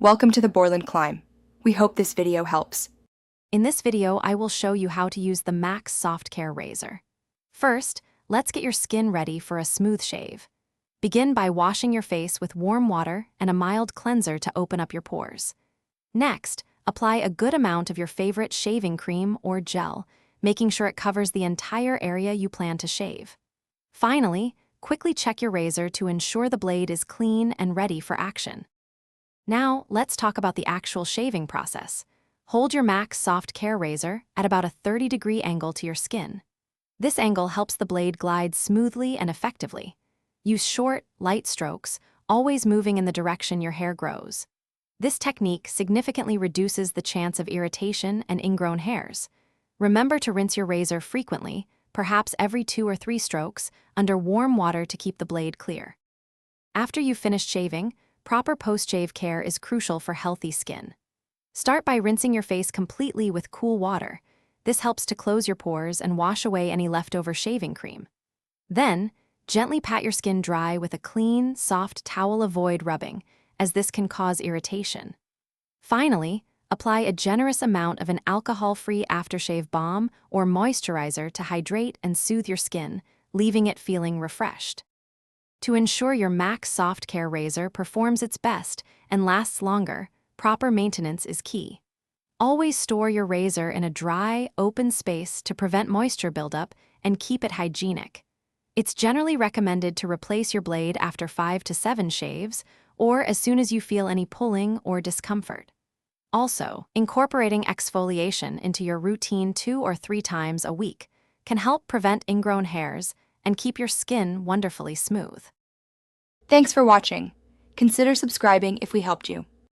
Welcome to the Borland Climb. We hope this video helps. In this video, I will show you how to use the Max Soft Care Razor. First, let's get your skin ready for a smooth shave. Begin by washing your face with warm water and a mild cleanser to open up your pores. Next, apply a good amount of your favorite shaving cream or gel, making sure it covers the entire area you plan to shave. Finally, quickly check your razor to ensure the blade is clean and ready for action. Now, let's talk about the actual shaving process. Hold your Max Soft Care Razor at about a 30-degree angle to your skin. This angle helps the blade glide smoothly and effectively. Use short, light strokes, always moving in the direction your hair grows. This technique significantly reduces the chance of irritation and ingrown hairs. Remember to rinse your razor frequently, perhaps every 2 or 3 strokes, under warm water to keep the blade clear. After you've finished shaving, proper post-shave care is crucial for healthy skin. Start by rinsing your face completely with cool water. This helps to close your pores and wash away any leftover shaving cream. Then, gently pat your skin dry with a clean, soft towel. Avoid rubbing, as this can cause irritation. Finally, apply a generous amount of an alcohol-free aftershave balm or moisturizer to hydrate and soothe your skin, leaving it feeling refreshed. To ensure your Max Soft Care Razor performs its best and lasts longer, proper maintenance is key. Always store your razor in a dry, open space to prevent moisture buildup and keep it hygienic. It's generally recommended to replace your blade after 5 to 7 shaves or as soon as you feel any pulling or discomfort. Also, incorporating exfoliation into your routine 2 or 3 times a week can help prevent ingrown hairs and keep your skin wonderfully smooth. Thanks for watching. Consider subscribing if we helped you.